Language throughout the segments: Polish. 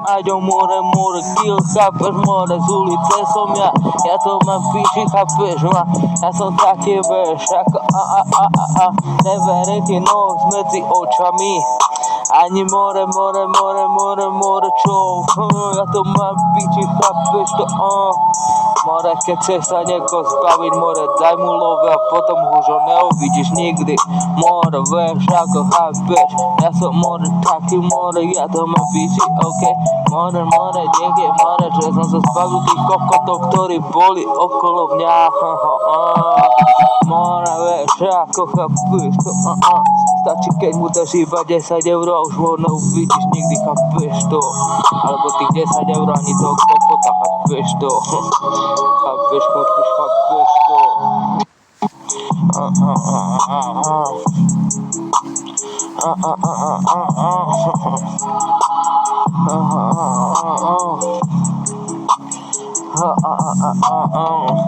ajdą more, kill, chápeš, more, z ulice som ja to mám píči, chápeš ma, ja som také veš, ako neverím ti nos medzi očami, ani more, čo, ja to mám píči, chápeš to, more, keď chceš sa nieko zbaviť, more, daj mu love a potom už ho neuvidíš nikdy, more, vieš, ako chápeš, ja som more, taký more, ja to mám píči, ok, more, niekde, more, že som sa zbavil tých kokotov, ktorí boli okolo mňa, more, vieš, ako chápeš to, stačí, keď mu dáš iba 10 eur, už ho neuvidíš nikdy, chápeš to, alebo tých 10 eur ani toho kokota, chápeš to, chápeš to,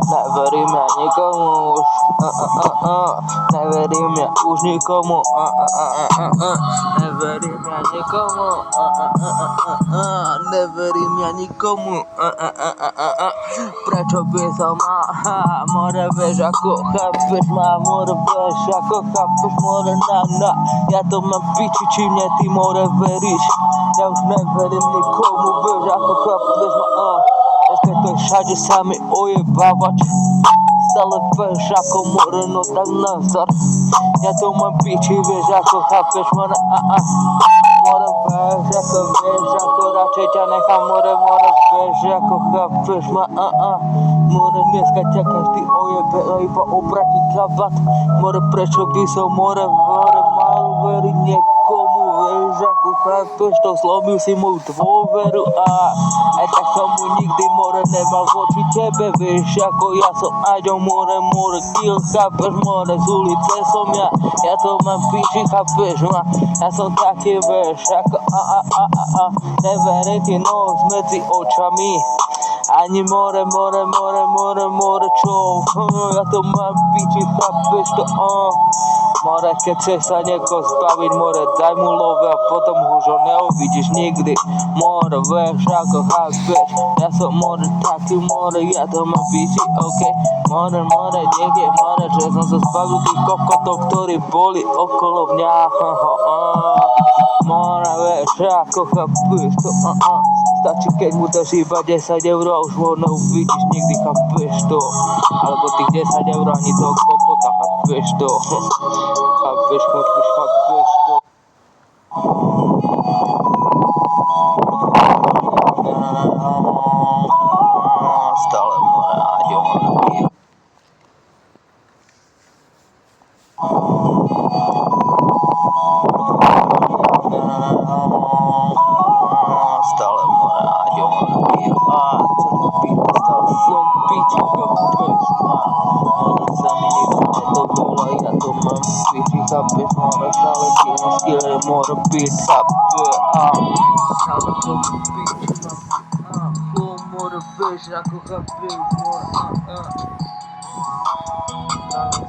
neverím ja nikomu už, neverím ja už nikomu, neverím ja nikomu, neverím ja nikomu, prečo by som mal, more, vieš, ako chápeš ma, more, vieš, ako chápeš, more, ja to mám piči, či mne ty, more, veríš, ja už neverím nikomu, vieš, ako chápeš ma, ešte to všade sa mi ojebávať, stále vieš, ako more, no tak nazar, ja to mám piči, vieš, ako chápeš ma, more, vieš, ako radšej ťa nechám, more, vieš, ako chápeš ma, more, dneska ťa každý ojebe, iba obratí kabát, more, prečo by som, more, mal veriť niekomu, vieš, ako chápeš to, zlomil si moju dôveru a aj tak som mu nikdy, more, nemal voči tebe, vieš, ako ja som ajďom, more, kill, chápeš, more, z ulice som ja to mám píči, chápeš ma, ja som taký, vieš, ako neverím ti nos medzi očami, ani more, čo, ja to mám píči, chápeš to, more, keď chceš sa nieko zbaviť, more, daj mu love a potom už ho neuvidíš nikdy, more, vieš, ako chápeš, ja som more, taký more, ja to mám píči, ok, more, niekde, more, že som sa zbavil tých kokotov, ktorí boli okolo mňa, more, vieš, ako chápeš to, stačí, keď mu dáš iba 10 eur, už ho neuvidíš nikdy, chápeš to, alebo tých 10 eur ani toho kokota, chápeš to, chápeš to. Stále more, aďo, more, stále more, aďo, more, celý beat, stále som piči, chápeš ma, more, za mi nikto nedovolá, ja to mám piči, chápeš, more, stále kill, more, beat, chápeš, stále som piči, more, vieš, ako chápeš, more,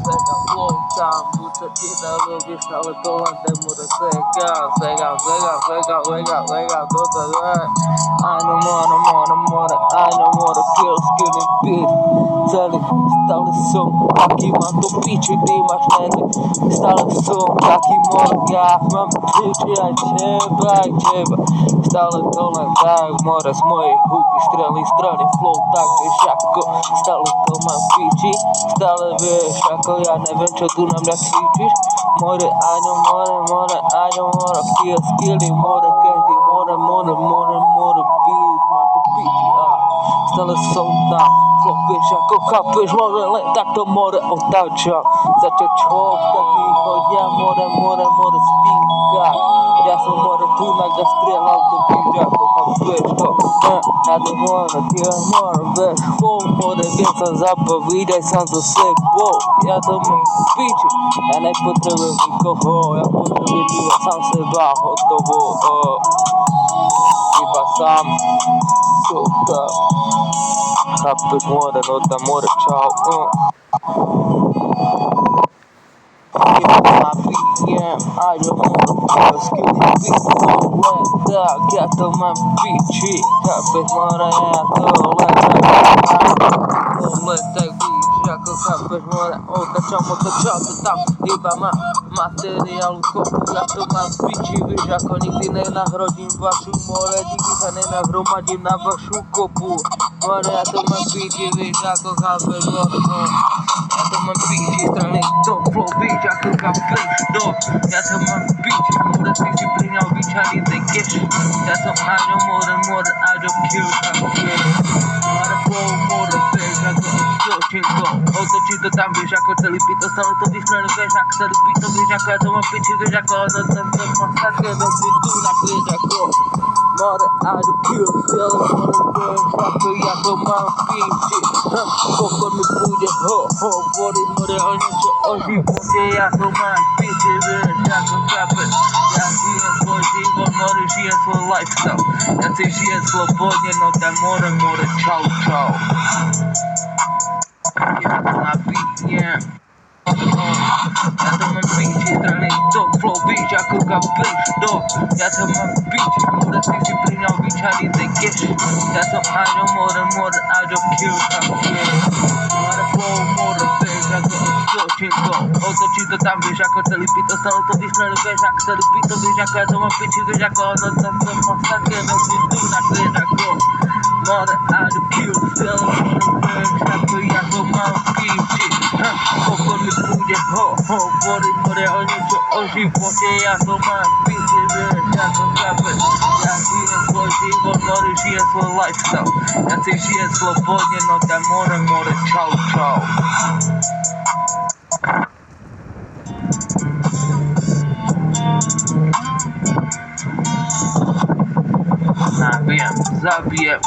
seka, flow, tam, buď sa ti nalúbiš, ale to len demore, seka, toto je, I know more, kill, skinny beat, celý, stále som, taký mám to piči, ty máš neny, stále som, taký more, ja mám piči aj teba, stále to len tak, more, z mojej huby, strany, flow, tak vieš ako, stále to mám piči, stále vieš ako, ja neviem čo tu na mňa cvičíš, more, aňo, more, kill, skilly, more, každý, more, beat, mám to piči, stále som na flow, vieš ako chápeš, more, len takto more otáčam, za čo ostatní chodia, more, spinka, ja som more, tu na ga strieľal do piči, ako chápeš to, ja to more, kill, more, vieš, more, viem sa zabaviť, aj sám so sebou, ja to mám piči, ja nepotrebujem nikoho, ja potrebujem iba sám seba, hotovo, iba sám, suka, chápeš, more, no tam more, čau, iba sám napijem, a ja moro skili beat, letak, ja to mam piči, chápeš more, ja to letak, víš, ako chápeš more, otačam to tam, iba mám materiálu kopu, ja to mám piči, víš, ako nikdy nenahrodím vašu more, nikdy sa nenahromadím na vašu kopu, more, ja to mám piči, víš, ako chápeš more, ja to mám piči, strany to flow, víš, ako chápeš to, ja to mám piči, more, ty si priňal vyčali, they get ja som áďo, more, áďo, kill, chápeš, more, flow, more, víš, ako otočím to tam, vieš, ako celý beat, ostalo to vystrelil, vieš, ako celý beat, to vieš, ako ja to mám piči, vieš, ako ten pasáčke, dobrý tu naprieš, ako more, áďo, kill, celé more, vieš, ako ja to mám piči, pokoj mi bude hovoriť, more, o niečo o živote, ja to mám piči, vieš, ako chápeš, ja žijem svoj život, more, žijem svoj lifestyle, ja si žijem slobodne, no daj more, čau, čau. Ja to napijem, ja to mám piči, strany to flow, víš, ako chápeš to, ja to mám piči, more, ty si priňal vyčali, they get ja som áďo, more, áďo, kill, chápeš, more, flow, more, vieš, ako otočím to tam, vieš, ako celý beat, ostalo to vystrelil, vieš, ako celý beat, to vieš, ako ja to mám piči, vieš, ako ten pasáčke, dobrý tu naprieš, ako more, áďo, kill, celé more, vieš, ako ja to mám piči, pokoj mi bude hovoriť, more, o niečo o živote, ja to mám piči, vieš, ako chápeš, ja žijem svoj život, more, žijem svoj lifestyle, ja si žijem slobodne, no daj more, čau, čau. Nabijem, zabijem,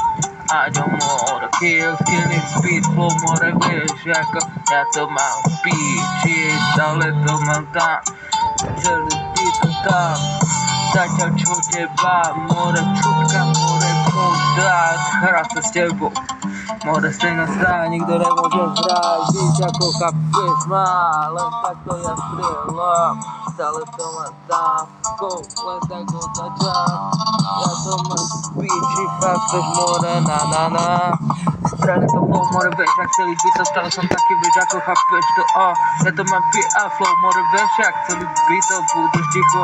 áďo, more, kill, skilling, speed, flow, more, vieš, ako ja to mám piči, stále to mám tam, celý beat to tam, zatiaľ čo teba, more, čutka, more, kontakt, hrá sa s tebou, more, stejná strana, nikto nemôže hrať, víš, ako chápeš ma, len takto ja strieľam, stále to mám tam, len tak ho začám, ja to mám piči, chápeš more, na, strany to flow, more, vieš, jak celý beat, to stále som taký, vieš, ako chápeš to, ja to mám beat a flow, more, vieš, jak celý beat, to budeš ticho,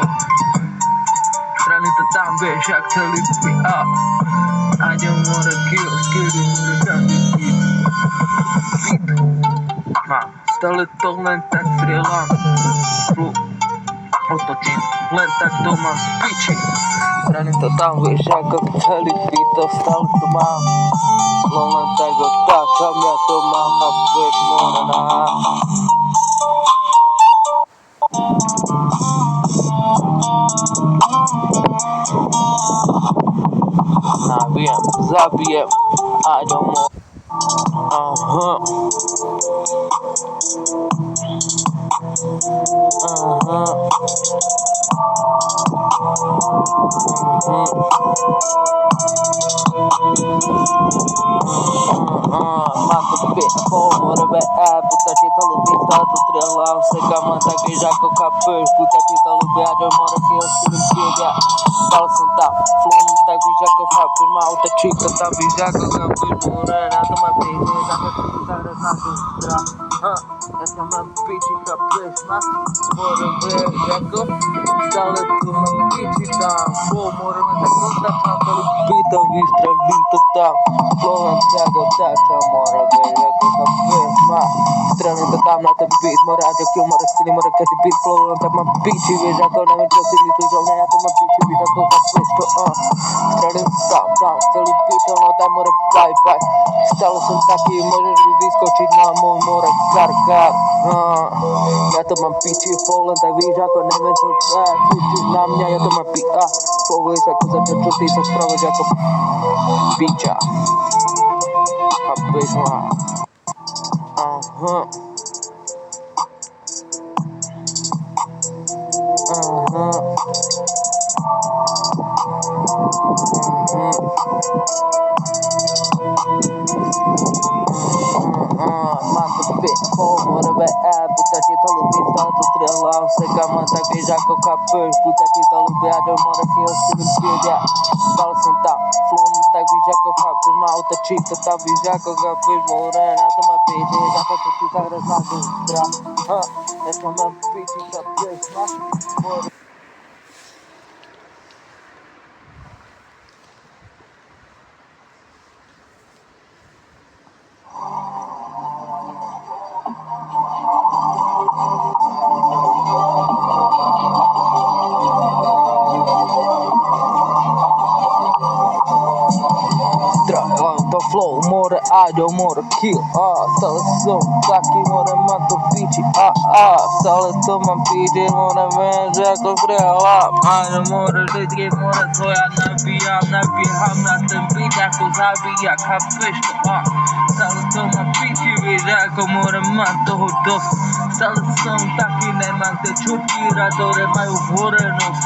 strany to tam, vieš, jak celý beat, áďo, more, kill, skilly, more, každý beat, mám, stále to len tak strieľam, otočím, len tak to mám piči, strany to tam, vieš, ako celý beat, to stále to mám, len tak otáčam, ja to mám, chápeš more, nabijem, zabijem, áďo, more, mám to beat, more, puta ti to ľubí, stále to strieľam, sekam len tak, vieš, ako chápeš, puta ti to ľubí, áďo, more, kill, skilling, speed, ja stále som tam, flow, tak víš, ako chápeš, má otočí to tam, víš, ako chápeš, more, na to mám piči, ako si ti zahrať na tú stranu, ja to mám piči, chápeš ma, more, vieš, ako stále tu mám piči tam, flow, more, len tak otáčam, to ľubí to, vystrelím to tam, flow, len tak otáčam, more, vieš, ako chápeš ma, strelím to tam na ten beat, more, áďo, kill, more, skilly, more, každý beat, flow, len tak mám piči, vieš, ako neviem, čo si myslíš o mňa, ja to mám piči, víš, ako chápeš to, strelím tam, celý beat, no daj, more, bye, stále som taký, môžeš mi vyskočiť na môj more, kar, ja to mám piči, flow, len tak víš, ako neviem, čo piči na mňa, ja to mám flow, vieš, ako začať, čo ty sa spravíš, ako piča, chápeš ma, mám to beat, more, puta ti to ľubí, stále to strelał se gama, tak wiesz jako kapesz. Buta ci to lubię, a do more kill z tym biega. Stale są tam, flow, tak wiesz jako kapesz. Ma auto cheat, to tam wiesz jako kapesz. More na to ma pięcie, za to ci zagrać na tym stra. Ja to mam pięcie, kapesz, na more. To flow, more audio, more kill, stale są taki, more mam to bici, stale to mam bici, more męż jako strela, more życie, more to ja nabijam na ten beat, jako zabija, kapesz to, stale to mam bici, wiesz jako more mam toho dost, stale są taki, nemám te čutky, radore majú hore nos,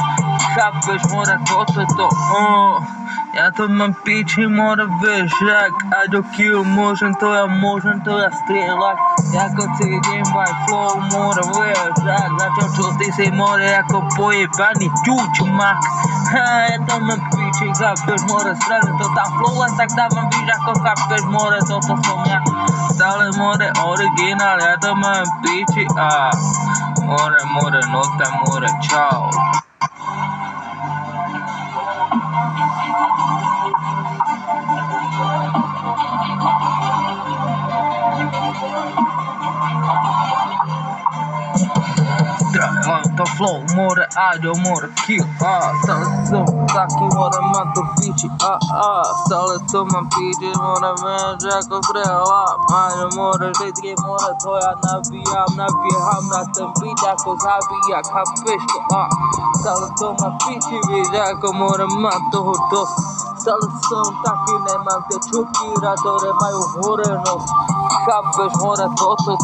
kapeš, more to, ja to mám piči, more vieš, jak Aďo kill, môžem to ja strieľať, jako cítim by flow, more vieš, jak začal čo ty si more, ako pojebaný čučmak, ja to mám piči, kapeš, more strelím to tam flow, len tak dávam, víš, ako kapeš, more, toto som ja, stále more originál, ja to mám piči, more, nota, more, čau. To flow, more audio, more kill, stale som taký, more mám to piči, stale to mám piči, more męż ako strela, more życie, more to ja nabijam na ten beat, ako zabija, kapeš to, stale to mám piči, vieš ako more mám toho dost, stale som taký, nemám te čutky, radore majú hore nos, kapeš, more toto,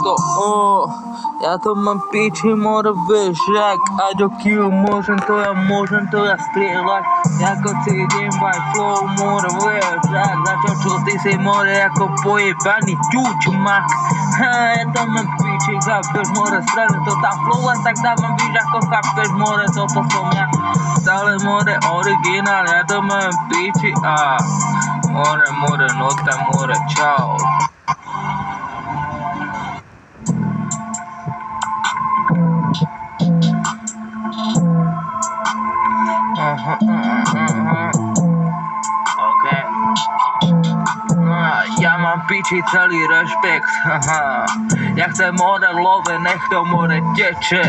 ja to mám piči, more vieš, jak Aďo kill, môžem to ja strieľať, ako cítim by flow, more vieš, jak začal čo ty si more, ako pojebaný čučmak, ja to mám piči, kapeš, more strelím to tam flow, len tak dávam, víš, ako kapeš, more, toto som ja, stále more originál, ja to mám piči, more, nota, more, čau. Okay. Ja mám piči celý rešpekt, ja chcem more love, nech to more teče,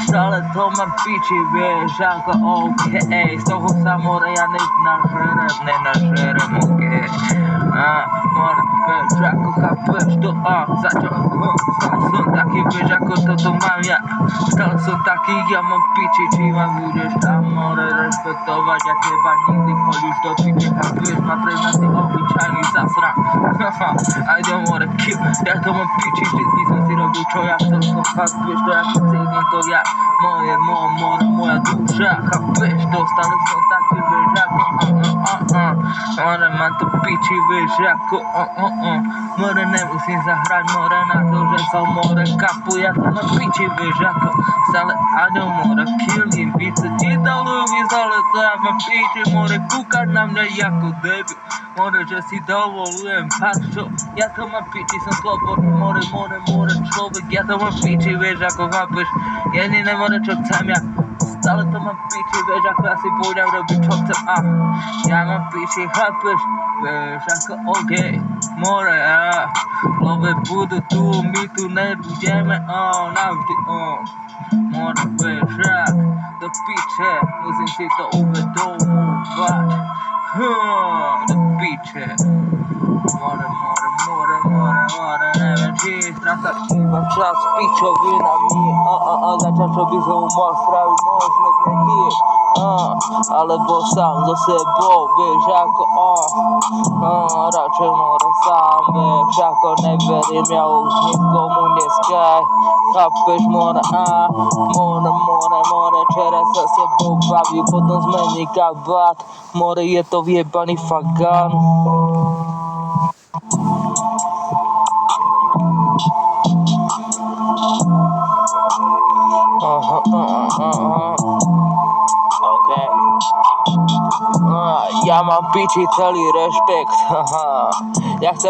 stále to mám piči, vieš, ako okej, z toho sa more ja nenažerem, okej, more, vieš, ako chápeš to, začal, stále som taký, vieš, ako toto mám ja, stále som taký, ja mám piči, či ma budeš tam more rešpektovať, ja teba nikdy chodíš do piči, chápeš, ma prejna ty obyčajný zasran, I don't wanna kill, ja to mám piči, vždycky som si robil, čo ja chcel, som chápeš to, ako cítim to ja, moja duša, chápeš to, stále som taký, vieš, ako, more, mám to piči, vieš, ako, more, nemusím zahrať, more, na to, že som more, kapu, ja to mám piči, vieš, ako, stále, I don't wanna kill, nie více ti to ľubí, stále to ja mám piči, more, kúkať na mňa ako debil, more, že si dovolujem, čo, ja to mám piči, som slobodný, more, človek, ja to mám piči, vieš, ako chápeš, jediné more, čo chcem ja, stále to mám piči, vieš, ako ja si budem robiť, čo chcem, ja mám piči, chápeš, vieš, ako okej, more, love budú tu, my tu nebudeme, navždy, more, vieš, jak, do piče, musím si to uvedomovať, do piče, more, neviem, či strácať iba čas, pičovinami, začať, čo by som mal spraviť, možno niekým, alebo sám so sebou, vieš, ako, radšej more sám, vieš, ako neverím, ja už nikomu neskaj, chápeš, more, včera sa sebou baví, potom zmení kabát, more, je to vjebaný fagán. mam pici celý rešpekt. Ja chcem